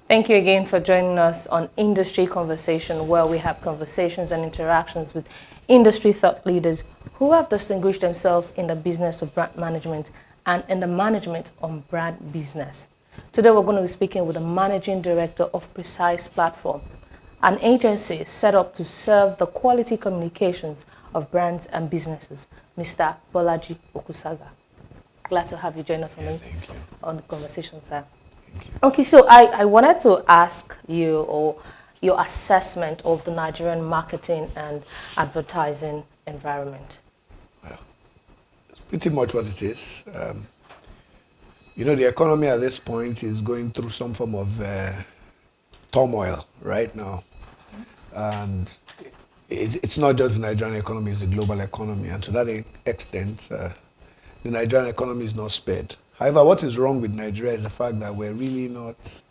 Thank you again for joining us on Industry Conversation, where we have conversations and interactions with industry thought leaders who have distinguished themselves in the business of brand management and in the management of brand business. Today, we're going to be speaking with the Managing Director of Precise Platform, an agency set up to serve the quality communications of brands and businesses, Mr. Bolaji Okusaga. Glad to have you join us on the conversation, sir. Okay, so I wanted to ask you or your assessment of the Nigerian marketing and advertising environment. Well, it's pretty much what it is. The economy at this point is going through some form of turmoil right now. And it's not just the Nigerian economy, it's the global economy. And to that extent, the Nigerian economy is not spared. However, what is wrong with Nigeria is the fact that we're really not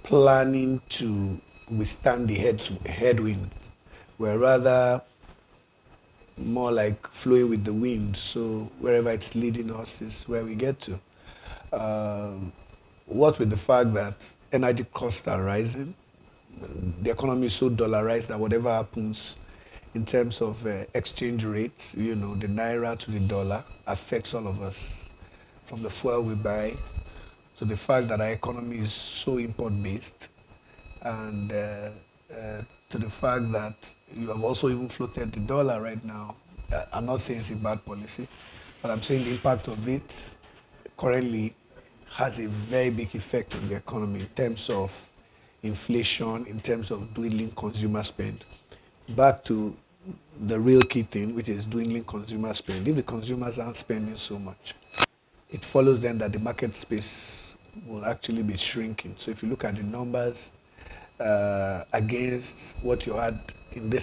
planning to withstand the headwind. We're rather more like flowing with the wind. So wherever it's leading us is where we get to. What with the fact that energy costs are rising, the economy is so dollarized that whatever happens in terms of exchange rates, the naira to the dollar affects all of us. From the fuel we buy to the fact that our economy is so import-based, and to the fact that you have also even floated the dollar right now. I'm not saying it's a bad policy, but I'm saying the impact of it currently has a very big effect on the economy in terms of inflation, in terms of dwindling consumer spend. Back to the real key thing, which is dwindling consumer spend. If the consumers aren't spending so much, it follows then that the market space will actually be shrinking. So if you look at the numbers against what you had in the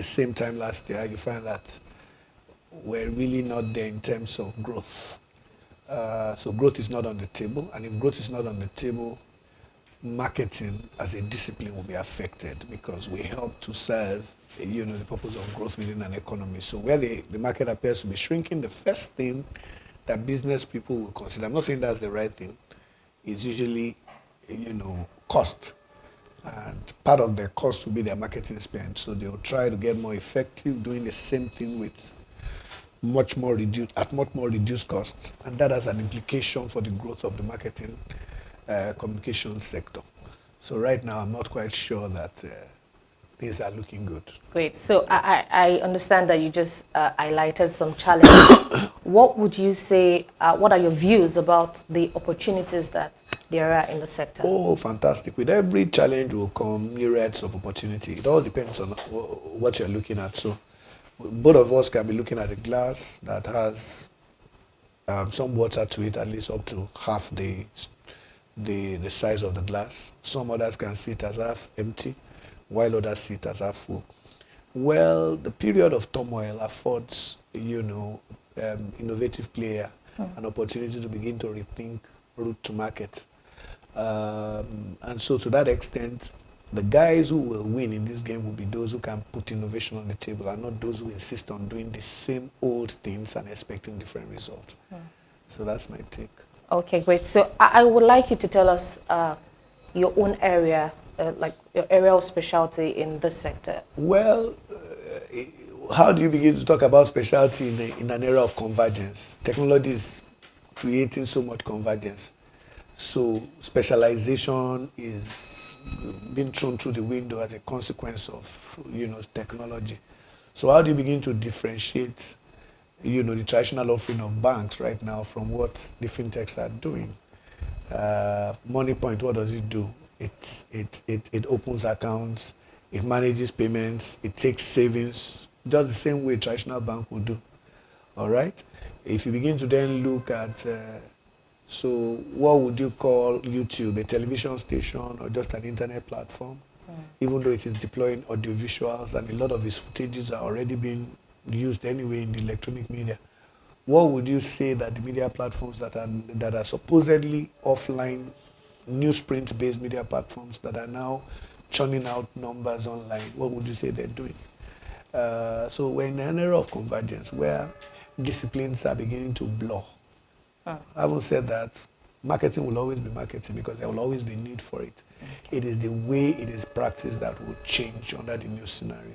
same time last year, you find that we're really not there in terms of growth. So growth is not on the table, and if growth is not on the table, marketing as a discipline will be affected because we help to serve the purpose of growth within an economy. So where the market appears to be shrinking, the first thing that business people will consider, I'm not saying that's the right thing, is usually cost. And part of their cost will be their marketing spend. So they'll try to get more effective doing the same thing with much more reduced costs. And that has an implication for the growth of the marketing communications sector. So right now, I'm not quite sure that things are looking good. Great. So I understand that you just highlighted some challenges. What would you say, what are your views about the opportunities that there are in the sector? Oh, fantastic. With every challenge will come myriads of opportunity. It all depends on what you're looking at. So both of us can be looking at a glass that has some water to it, at least up to half the size of the glass. Some others can see it as half empty, while others see it as half full. Well, the period of turmoil affords, innovative player an opportunity to begin to rethink route to market. And so to that extent, the guys who will win in this game will be those who can put innovation on the table and not those who insist on doing the same old things and expecting different results. So that's my take. Okay, great. So I would like you to tell us your own area, like your area of specialty in this sector. Well, how do you begin to talk about specialty in an era of convergence? Technology is creating so much convergence. So specialization is being thrown through the window as a consequence of, technology. So how do you begin to differentiate the traditional offering of banks right now from what the fintechs are doing? MoneyPoint, what does it do? It opens accounts, it manages payments, it takes savings, just the same way a traditional bank would do. All right? If you begin to then look at, so what would you call YouTube, a television station or just an internet platform? Even though it is deploying audiovisuals and a lot of its footages are already being used anyway in the electronic media. What would you say that the media platforms that are supposedly offline, newsprint-based media platforms that are now churning out numbers online, what would you say they're doing? So we're in an era of convergence where disciplines are beginning to blur. Having said that, marketing will always be marketing because there will always be need for it. Okay. It is the way it is practiced that will change under the new scenario.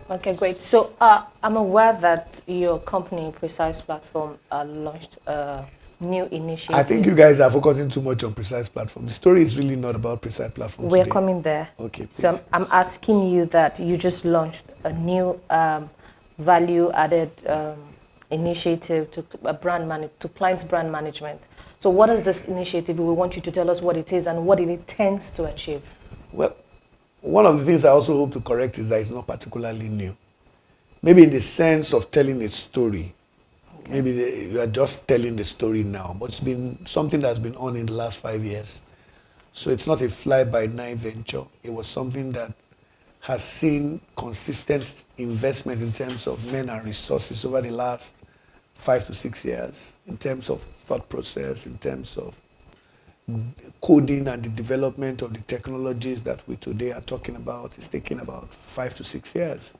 Okay, great. So I'm aware that your company, Precise Platform, launched a new initiative. I think you guys are focusing too much on Precise Platform. The story is really not about Precise Platform We're today. coming there. Okay, please. So I'm asking you that you just launched a new value-added initiative to clients' brand management. So what is this initiative? We want you to tell us what it is and what it intends to achieve. Well, one of the things I also hope to correct is that it's not particularly new. Maybe in the sense of telling a story. Okay. Maybe you are just telling the story now, but it's been something that's been on in the last 5 years. So it's not a fly-by-night venture. It was something that has seen consistent investment in terms of men and resources over the last 5 to 6 years, in terms of thought process, in terms of coding and the development of the technologies that we today are talking about. Is taking about 5 to 6 years.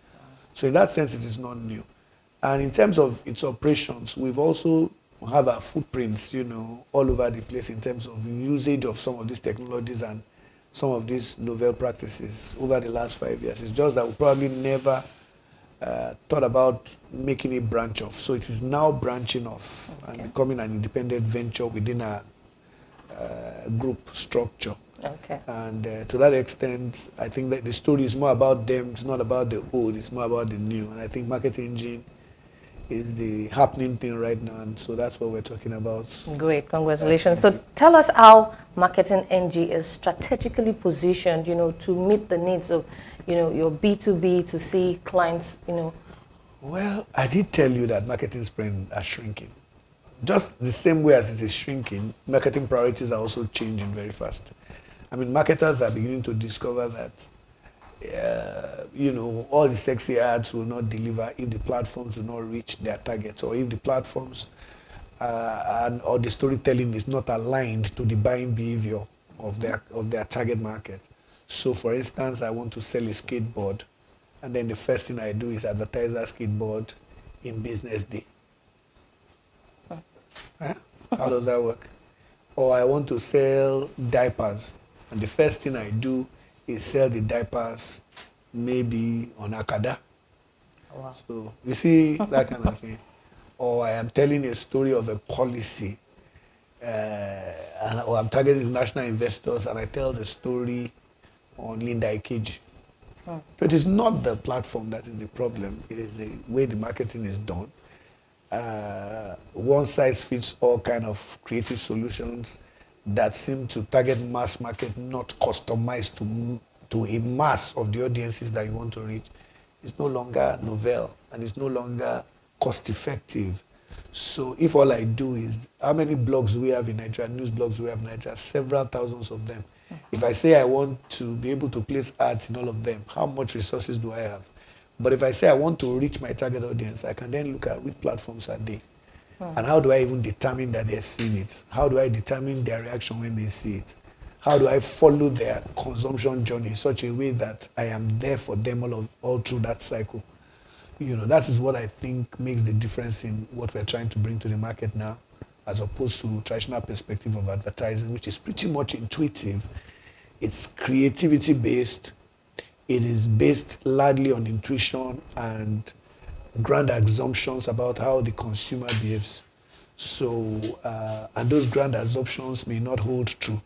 So in that sense, it is not new. And in terms of its operations, we've also have our footprints, all over the place in terms of usage of some of these technologies and some of these novel practices over the last 5 years. It's just that we probably never thought about making it branch off. So it is now branching off and becoming an independent venture within a group structure. Okay. And to that extent, I think that the story is more about them. It's not about the old. It's more about the new. And I think Marketing Engine is the happening thing right now. And so that's what we're talking about. Great. Congratulations. So tell us how Marketing Engine is strategically positioned, to meet the needs of, your B2B to C clients, Well, I did tell you that marketing spend are shrinking. Just the same way as it is shrinking, marketing priorities are also changing very fast. I mean, marketers are beginning to discover that, all the sexy ads will not deliver if the platforms do not reach their targets, or if the platforms or the storytelling is not aligned to the buying behavior of their target market. So, for instance, I want to sell a skateboard, and then the first thing I do is advertise that skateboard in Business Day. How does that work? Or I want to sell diapers, and the first thing I do is sell the diapers maybe on Akada. Oh, wow. So you see that kind of thing. Or I am telling a story of a policy, or I'm targeting international investors, and I tell the story on Linda Ikeji. So it is not the platform that is the problem. It is the way the marketing is done. One size fits all kind of creative solutions that seem to target mass market, not customized to a mass of the audiences that you want to reach. It's no longer novel, and it's no longer cost effective. So if all I do is, how many blogs do we have in Nigeria, news blogs do we have in Nigeria? Several thousands of them. If I say I want to be able to place ads in all of them, how much resources do I have? But if I say I want to reach my target audience, I can then look at which platforms are they. And how do I even determine that they're seeing it? How do I determine their reaction when they see it? How do I follow their consumption journey in such a way that I am there for them all through that cycle? That is what I think makes the difference in what we're trying to bring to the market now, as opposed to traditional perspective of advertising, which is pretty much intuitive. It's creativity based. It is based largely on intuition and grand assumptions about how the consumer behaves. So, and those grand assumptions may not hold true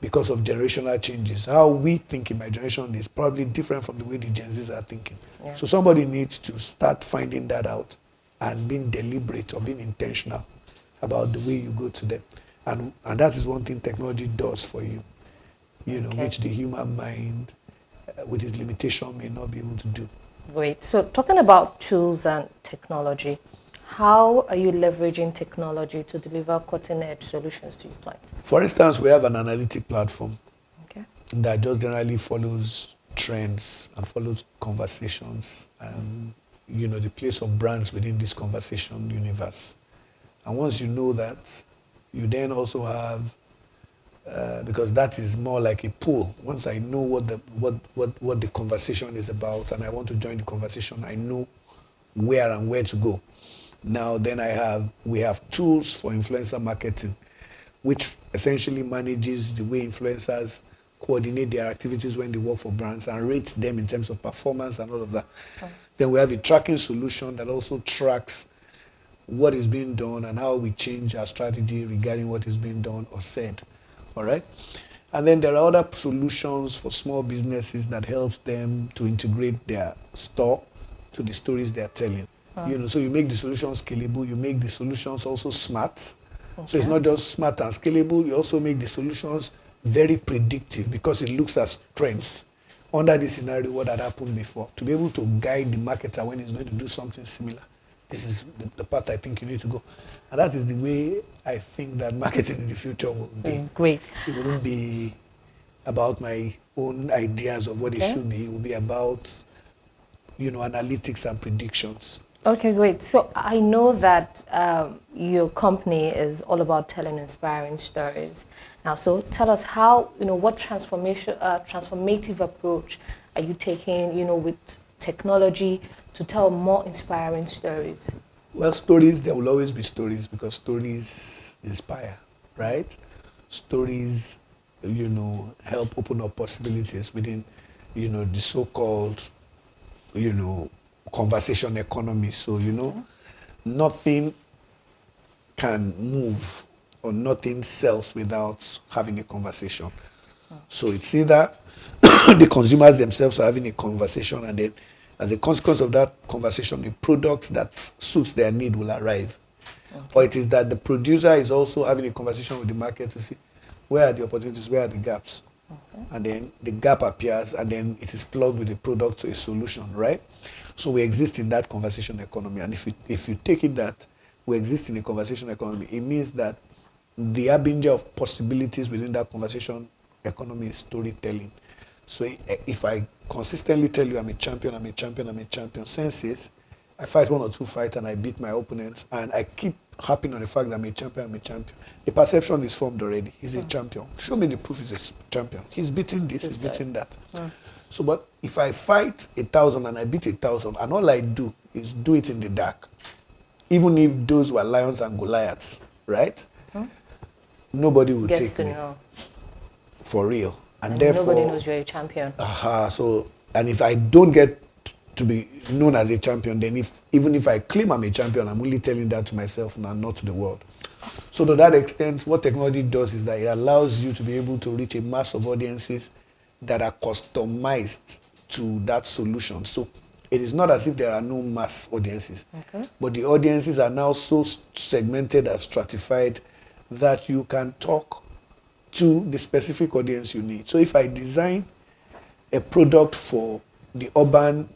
because of generational changes. How we think in my generation is probably different from the way the Gen Zs are thinking. Yeah. So somebody needs to start finding that out and being deliberate or being intentional about the way you go to them. And that is one thing technology does for you, which the human mind, with its limitation, may not be able to do. Great. So talking about tools and technology, how are you leveraging technology to deliver cutting-edge solutions to your clients? For instance, we have an analytic platform that just generally follows trends and follows conversations and, the place of brands within this conversation universe. And once you know that, you then also have, because that is more like a pool. Once I know what the conversation is about and I want to join the conversation, I know where and where to go. Now then we have tools for influencer marketing, which essentially manages the way influencers coordinate their activities when they work for brands and rates them in terms of performance and all of that. Then we have a tracking solution that also tracks what is being done and how we change our strategy regarding what is being done or said. All right? And then there are other solutions for small businesses that helps them to integrate their store to the stories they're telling. So you make the solutions scalable, you make the solutions also smart. Okay. So it's not just smart and scalable, you also make the solutions very predictive because it looks at trends. Under this scenario, what had happened before, to be able to guide the marketer when he's going to do something similar. This is the path I think you need to go. And that is the way I think that marketing in the future will be. Great. It wouldn't be about my own ideas of what it should be. It will be about, analytics and predictions. Okay, great. So I know that your company is all about telling inspiring stories. Now, so tell us how, what transformative approach are you taking, with technology to tell more inspiring stories? Well, stories, there will always be stories because stories inspire, right? Stories, help open up possibilities within, the so-called, conversation economy. So, nothing can move or nothing sells without having a conversation. So it's either the consumers themselves are having a conversation, and then as a consequence of that conversation, the product that suits their need will arrive. Or it is that the producer is also having a conversation with the market to see where are the opportunities, where are the gaps. And then the gap appears, and then it is plugged with the product to a solution, right? So we exist in that conversation economy. And if you take it that we exist in a conversation economy, it means that the avenue of possibilities within that conversation economy is storytelling. So if I consistently tell you I'm a champion, I'm a champion, I'm a champion, senses, I fight one or two fights and I beat my opponents, and I keep harping on the fact that I'm a champion, the perception is formed already. He's a champion. Show me the proof he's a champion. He's beating this, he's beating that. So, but if I fight 1,000 and I beat 1,000, and all I do is do it in the dark, even if those were lions and Goliaths, right? Nobody will take me for real. And therefore, nobody knows you're a champion. So, and if I don't get to be known as a champion, then even if I claim I'm a champion, I'm only telling that to myself and not to the world. So to that extent, what technology does is that it allows you to be able to reach a mass of audiences that are customized to that solution. So it is not as if there are no mass audiences, but the audiences are now so segmented and stratified that you can talk to the specific audience you need. So if I design a product for the urban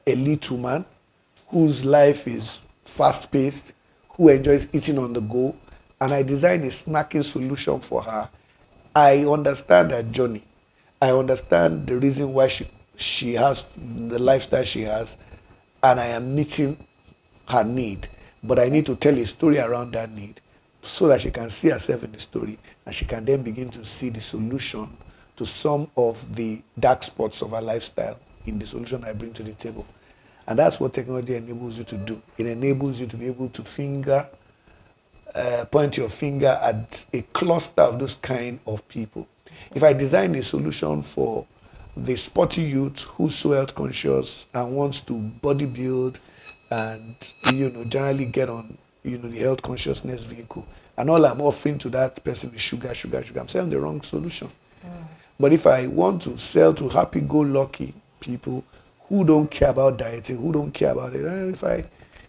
elite woman whose life is fast-paced, who enjoys eating on the go, and I design a snacking solution for her, I understand her journey. I understand the reason why she has the lifestyle she has, and I am meeting her need. But I need to tell a story around that need so that she can see herself in the story, and she can then begin to see the solution to some of the dark spots of her lifestyle in the solution I bring to the table. And that's what technology enables you to do. It enables you to be able to point your finger at a cluster of those kind of people. If I design a solution for the sporty youth who's so health conscious and wants to body build and generally get on the health consciousness vehicle, and all I'm offering to that person is sugar, I'm selling the wrong solution. But if I want to sell to happy-go-lucky people who don't care about dieting, who don't care about it,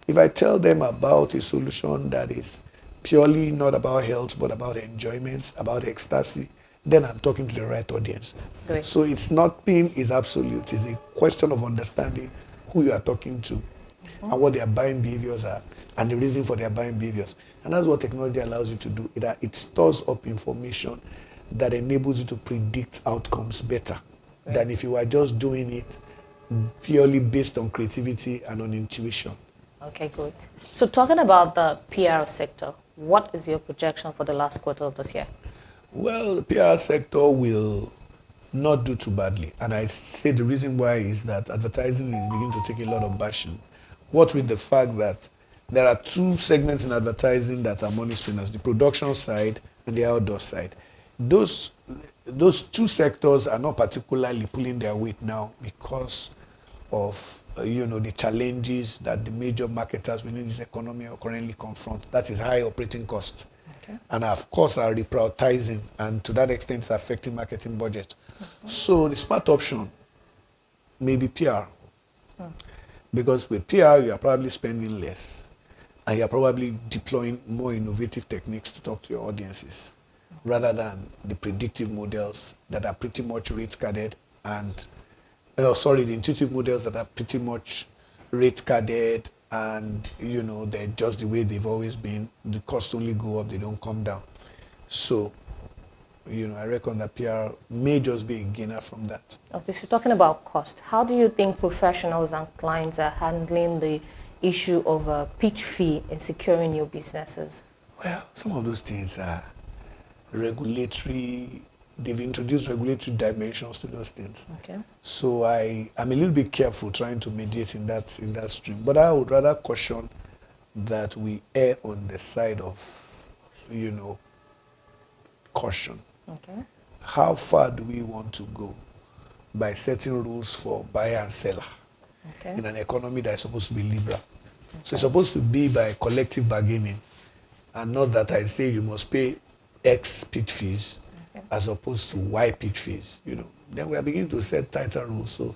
if I tell them about a solution that is purely not about health but about enjoyment, about ecstasy, then I'm talking to the right audience. Great. So it's nothing is absolute. It's a question of understanding who you are talking to and what their buying behaviors are and the reason for their buying behaviors. And that's what technology allows you to do. It stores up information that enables you to predict outcomes better than if you were just doing it purely based on creativity and on intuition. Okay, good. So talking about the PR sector, what is your projection for the last quarter of this year? Well, the PR sector will not do too badly. And I say the reason why is that advertising is beginning to take a lot of bashing. What with the fact that there are two segments in advertising that are money spinners, the production side and the outdoor side. Those two sectors are not particularly pulling their weight now because of the challenges that the major marketers within this economy are currently confront. That is high operating cost. Okay. And of course are reprioritizing, and to that extent it's affecting marketing budget. So the smart option may be PR. Because with PR you are probably spending less and you are probably deploying more innovative techniques to talk to your audiences rather than the predictive models that are pretty much rate carded and the intuitive models that are pretty much rate carded and they're just the way they've always been. The costs only go up, they don't come down. So I reckon that PR may just be a gainer from that. Okay, so talking about cost, how do you think professionals and clients are handling the issue of a pitch fee in securing new businesses? Well, some of those things are regulatory. They've introduced regulatory dimensions to those things. Okay. So I'm a little bit careful trying to mediate in that stream. But I would rather caution that we err on the side of, caution. Okay. How far do we want to go by setting rules for buyer and seller in an economy that is supposed to be liberal? Okay. So it's supposed to be by collective bargaining and not that I say you must pay X pitch fees as opposed to Y pitch fees. Then we are beginning to set tighter rules. So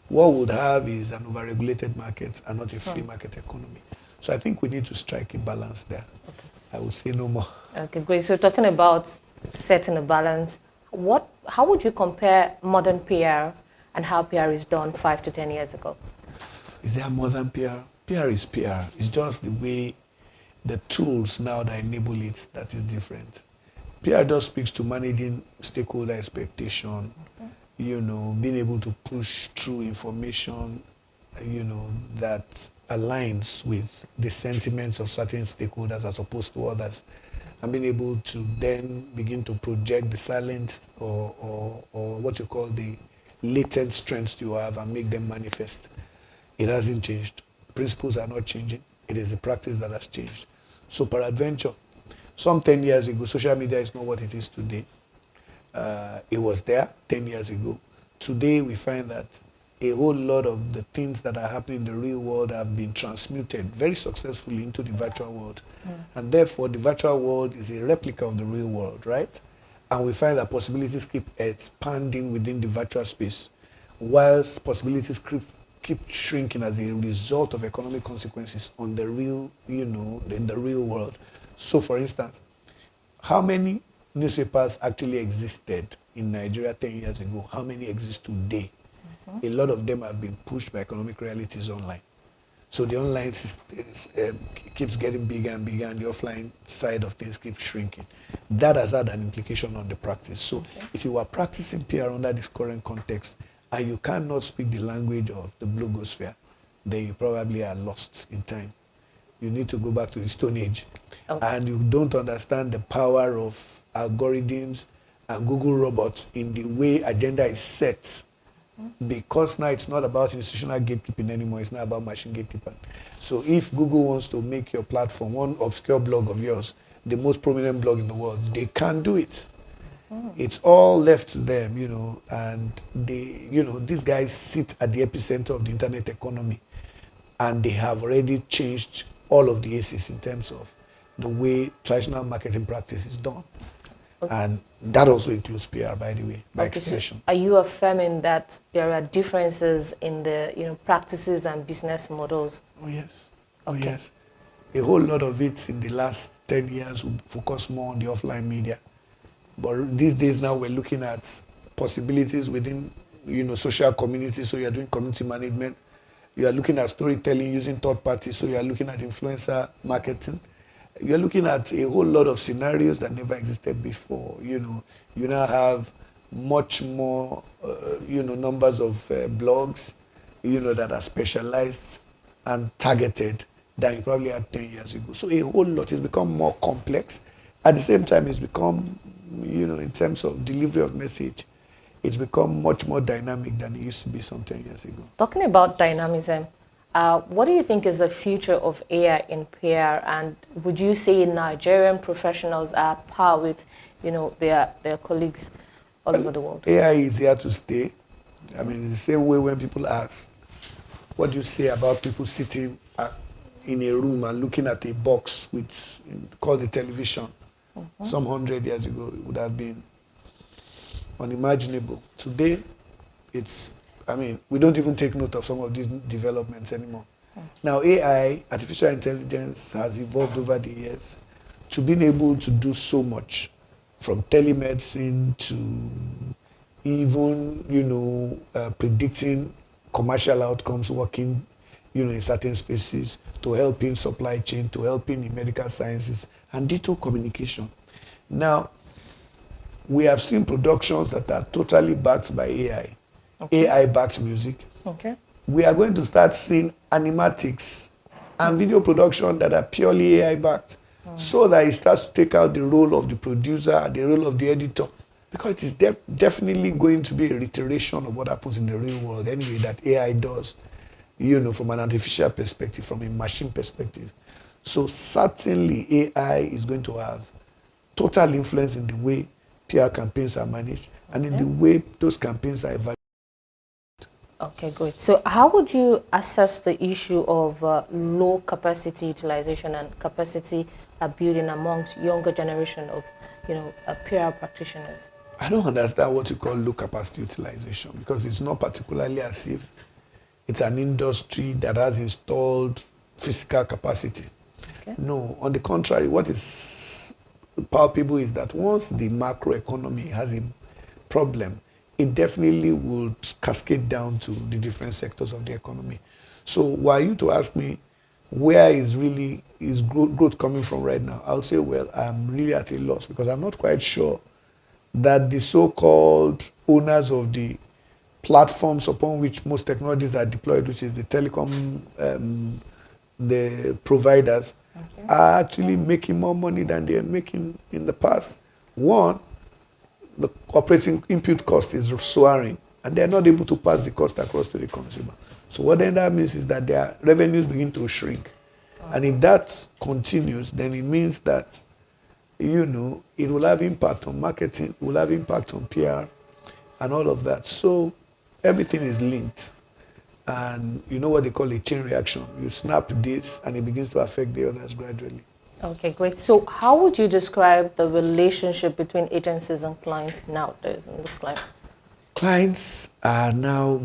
what we would have is an overregulated market and not a free market economy. So I think we need to strike a balance there. Okay. I would say no more. Okay, great. So talking about setting a balance, how would you compare modern PR and how PR is done 5 to 10 years ago? Is there modern PR? PR is PR. It's just the way the tools now that enable it that is different. PR just speaks to managing stakeholder expectation, being able to push through information, that aligns with the sentiments of certain stakeholders as opposed to others, and being able to then begin to project the silent or what you call the latent strengths you have and make them manifest. It hasn't changed. Principles are not changing. It is the practice that has changed. So peradventure, some 10 years ago, social media is not what it is today. It was there 10 years ago. Today, we find that a whole lot of the things that are happening in the real world have been transmuted very successfully into the virtual world. And therefore, the virtual world is a replica of the real world, right? And we find that possibilities keep expanding within the virtual space, whilst possibilities keep shrinking as a result of economic consequences on the real, in the real world. So, for instance, how many newspapers actually existed in Nigeria 10 years ago? How many exist today? A lot of them have been pushed by economic realities online. So the online keeps getting bigger and bigger, and the offline side of things keeps shrinking. That has had an implication on the practice. So if you are practicing PR under this current context, and you cannot speak the language of the blogosphere, then you probably are lost in time. You need to go back to the Stone Age. And you don't understand the power of algorithms and Google robots in the way agenda is set. Because now it's not about institutional gatekeeping anymore, it's not about machine gatekeeping. So if Google wants to make your platform, one obscure blog of yours, the most prominent blog in the world, they can't do it. It's all left to them, and they, these guys sit at the epicenter of the internet economy, and they have already changed all of the ACs in terms of the way traditional marketing practice is done. And that also includes PR, by the way, by extension. So are you affirming that there are differences in the practices and business models? Oh, yes. Oh, yes. A whole lot of it in the last 10 years will focus more on the offline media. But these days now we're looking at possibilities within, social communities. So you're doing community management. You are looking at storytelling using third parties. So you are looking at influencer marketing. You're looking at a whole lot of scenarios that never existed before. You now have much more, numbers of blogs, that are specialized and targeted than you probably had 10 years ago. So a whole lot has become more complex. At the same time, it's become, in terms of delivery of message, it's become much more dynamic than it used to be some 10 years ago. Talking about dynamism, What do you think is the future of AI in PR, and would you say Nigerian professionals are par with, their colleagues all over the world? AI is here to stay. I mean, it's the same way when people ask, what do you say about people sitting in a room and looking at a box with called a television? Some 100 years ago, it would have been unimaginable. Today, we don't even take note of some of these developments anymore. Now, AI, artificial intelligence, has evolved over the years to being able to do so much, from telemedicine to even, predicting commercial outcomes, working, in certain spaces, to helping supply chain, to helping in medical sciences, and digital communication. Now, we have seen productions that are totally backed by AI. Okay. AI-backed music. Okay. We are going to start seeing animatics and video production that are purely AI-backed, so that it starts to take out the role of the producer, the role of the editor, because it is definitely going to be a reiteration of what happens in the real world anyway, that AI does, from an artificial perspective, from a machine perspective. So certainly AI is going to have total influence in the way PR campaigns are managed and in the way those campaigns are evaluated. Okay, great. So how would you assess the issue of low capacity utilization and capacity building amongst younger generation of, PR practitioners? I don't understand what you call low capacity utilization, because it's not particularly as if it's an industry that has installed physical capacity. Okay. No, on the contrary, what is palpable is that once the macroeconomy has a problem, it definitely would cascade down to the different sectors of the economy. So were you to ask me where is growth coming from right now, I'll say, well, I'm really at a loss, because I'm not quite sure that the so-called owners of the platforms upon which most technologies are deployed, which is the telecom, the providers, are actually making more money than they are making in the past. One, the operating input cost is soaring, and they're not able to pass the cost across to the consumer. So what then that means is that their revenues begin to shrink. And if that continues, then it means that, it will have impact on marketing, it will have impact on PR, and all of that. So everything is linked. And you know what they call a chain reaction. You snap this, and it begins to affect the others gradually. Okay, great. So how would you describe the relationship between agencies and clients nowadays in this climate? Clients are now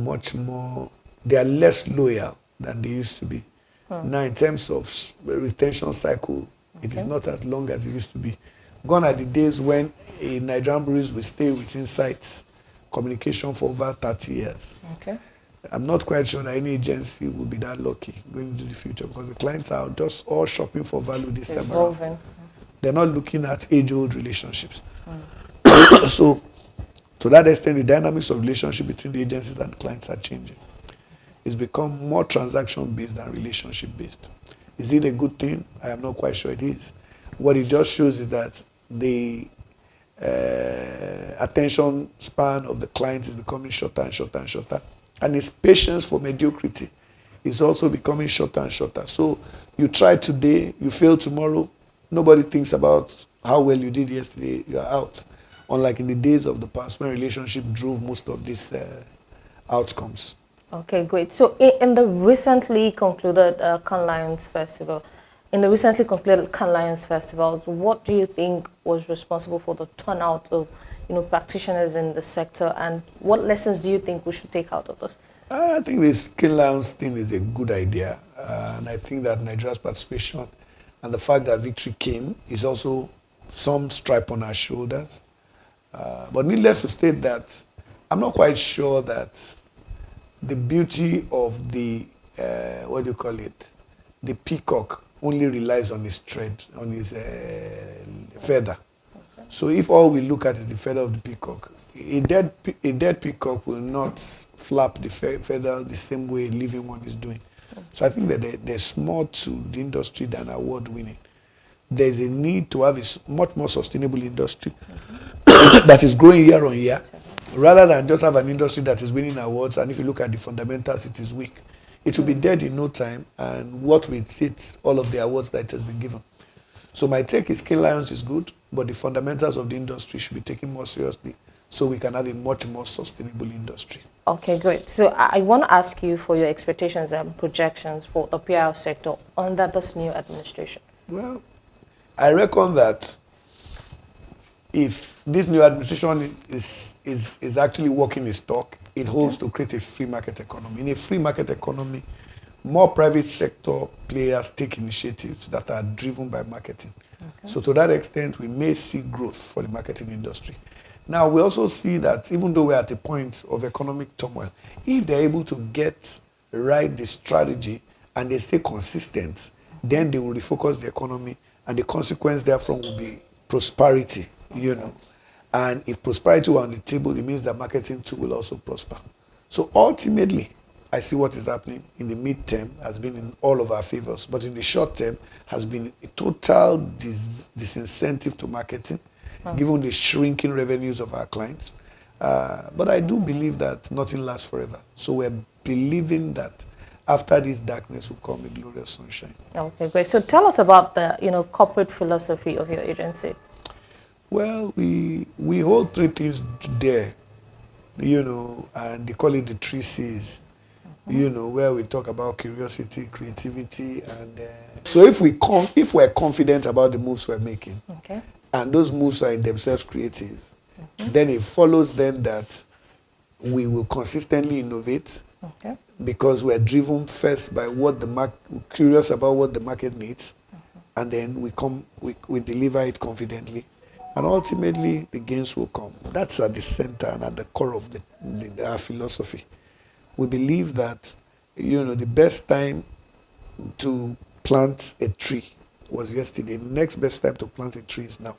they are less loyal than they used to be. Now, in terms of retention cycle, it is not as long as it used to be. Gone are the days when a Nigerian breweries will stay within sites communication for over 30 years. Okay. I'm not quite sure that any agency will be that lucky going into the future, because the clients are just all shopping for value this time around. They're not looking at age-old relationships. So, to that extent, the dynamics of relationship between the agencies and clients are changing. It's become more transaction-based than relationship-based. Is it a good thing? I am not quite sure it is. What it just shows is that the attention span of the client is becoming shorter and shorter and shorter. And his patience for mediocrity is also becoming shorter and shorter. So you try today, you fail tomorrow. Nobody thinks about how well you did yesterday. You are out. Unlike in the days of the past when relationship drove most of these outcomes. Okay, great. So in the recently concluded Cannes Lions Festival, what do you think was responsible for the turnout of practitioners in the sector, and what lessons do you think we should take out of this? I think this Cannes Lions thing is a good idea, and I think that Nigeria's participation and the fact that victory came is also some stripe on our shoulders. But needless to state that I'm not quite sure that the beauty of the, the peacock only relies on his thread, on his feather. Okay. So if all we look at is the feather of the peacock, a dead peacock will not flap the feather the same way a living one is doing. Okay. So I think that there's more to the industry than award winning. There's a need to have a much more sustainable industry that is growing year on year, rather than just have an industry that is winning awards, and if you look at the fundamentals, it is weak. It will be dead in no time, and what with it, all of the awards that it has been given. So my take is King Lions is good, but the fundamentals of the industry should be taken more seriously so we can have a much more sustainable industry. Okay, great. So I want to ask you for your expectations and projections for the PIL sector under this new administration. Well, I reckon that if this new administration is actually walking its talk, it holds to create a free market economy. In a free market economy, more private sector players take initiatives that are driven by marketing. Okay. So to that extent, we may see growth for the marketing industry. Now, we also see that even though we're at a point of economic turmoil, if they're able to get right the strategy and they stay consistent, then they will refocus the economy, and the consequence therefrom will be prosperity, you know. And if prosperity were on the table, it means that marketing too will also prosper. So ultimately, I see what is happening in the midterm has been in all of our favors, but in the short term has been a total disincentive to marketing, given the shrinking revenues of our clients. But I do believe that nothing lasts forever. So we're believing that after this darkness will come a glorious sunshine. Okay, great. So tell us about the corporate philosophy of your agency. Well, we hold three things there, and they call it the 3 C's. Where we talk about curiosity, creativity, and so if we're confident about the moves we're making, okay, and those moves are in themselves creative, then it follows then that we will consistently innovate, okay, because we're driven first by what we're curious about what the market needs, and then we deliver it confidently, and ultimately the gains will come. That's at the center and at the core of our philosophy. We believe that, the best time to plant a tree was yesterday. The next best time to plant a tree is now.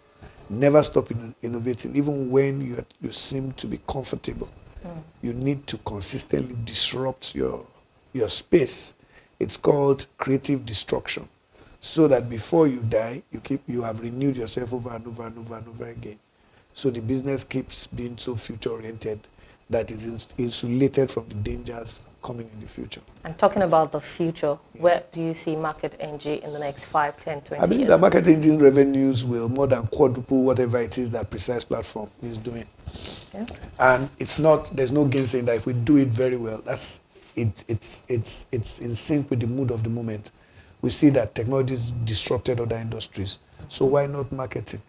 Never stop innovating, even when you seem to be comfortable. You need to consistently disrupt your space. It's called creative destruction, so that before you die, you have renewed yourself over and over and over and over again. So the business keeps being so future-oriented that is insulated from the dangers coming in the future. And talking about the future, where do you see Market NG in the next 5, 10, 20 years? I believe that Market NG's revenues will more than quadruple whatever it is that Precise platform is doing. Okay. And there's no gainsaying that if we do it very well, it's in sync with the mood of the moment. We see that technology has disrupted other industries. So why not marketing?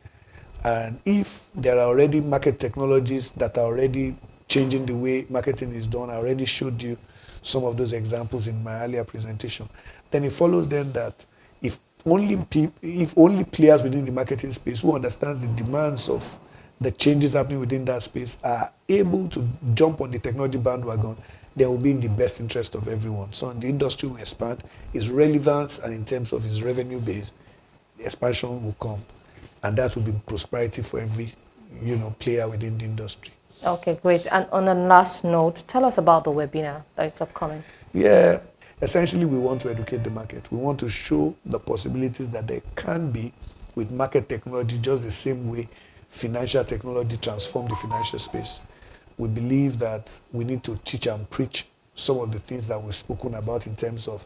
And if there are already market technologies that are already changing the way marketing is done, I already showed you some of those examples in my earlier presentation, then it follows then that if only players within the marketing space who understands the demands of the changes happening within that space are able to jump on the technology bandwagon, they will be in the best interest of everyone. So the industry will expand, its relevance, and in terms of its revenue base, the expansion will come. And that will be prosperity for every player within the industry. Okay, great. And on a last note, tell us about the webinar that is upcoming. Yeah, essentially we want to educate the market. We want to show the possibilities that there can be with market technology, just the same way financial technology transformed the financial space. We believe that we need to teach and preach some of the things that we've spoken about in terms of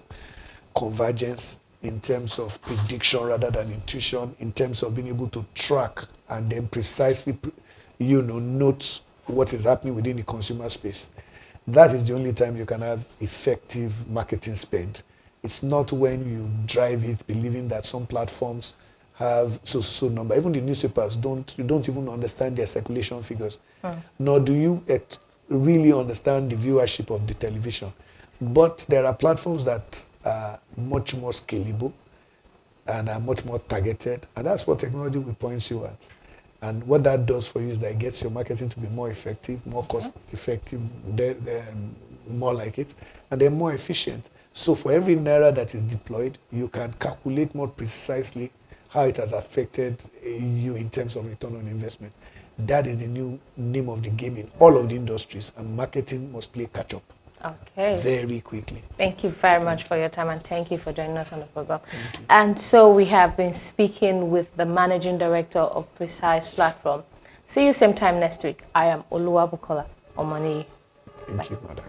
convergence, in terms of prediction rather than intuition, in terms of being able to track and then precisely, note what is happening within the consumer space. That is the only time you can have effective marketing spend. It's not when you drive it believing that some platforms have so number. Even the newspapers don't even understand their circulation figures. Nor do you really understand the viewership of the television. But there are platforms that are much more scalable and are much more targeted. And that's what technology will point you at. And what that does for you is that it gets your marketing to be more effective, more cost-effective, more like it, and they're more efficient. So for every naira that is deployed, you can calculate more precisely how it has affected you in terms of return on investment. That is the new name of the game in all of the industries, and marketing must play catch-up. Okay. Very quickly. Thank you very much for your time, and thank you for joining us on the program. And so we have been speaking with the Managing Director of Precise Platform. See you same time next week. I am Oluwabukola Omani. Thank you, madam.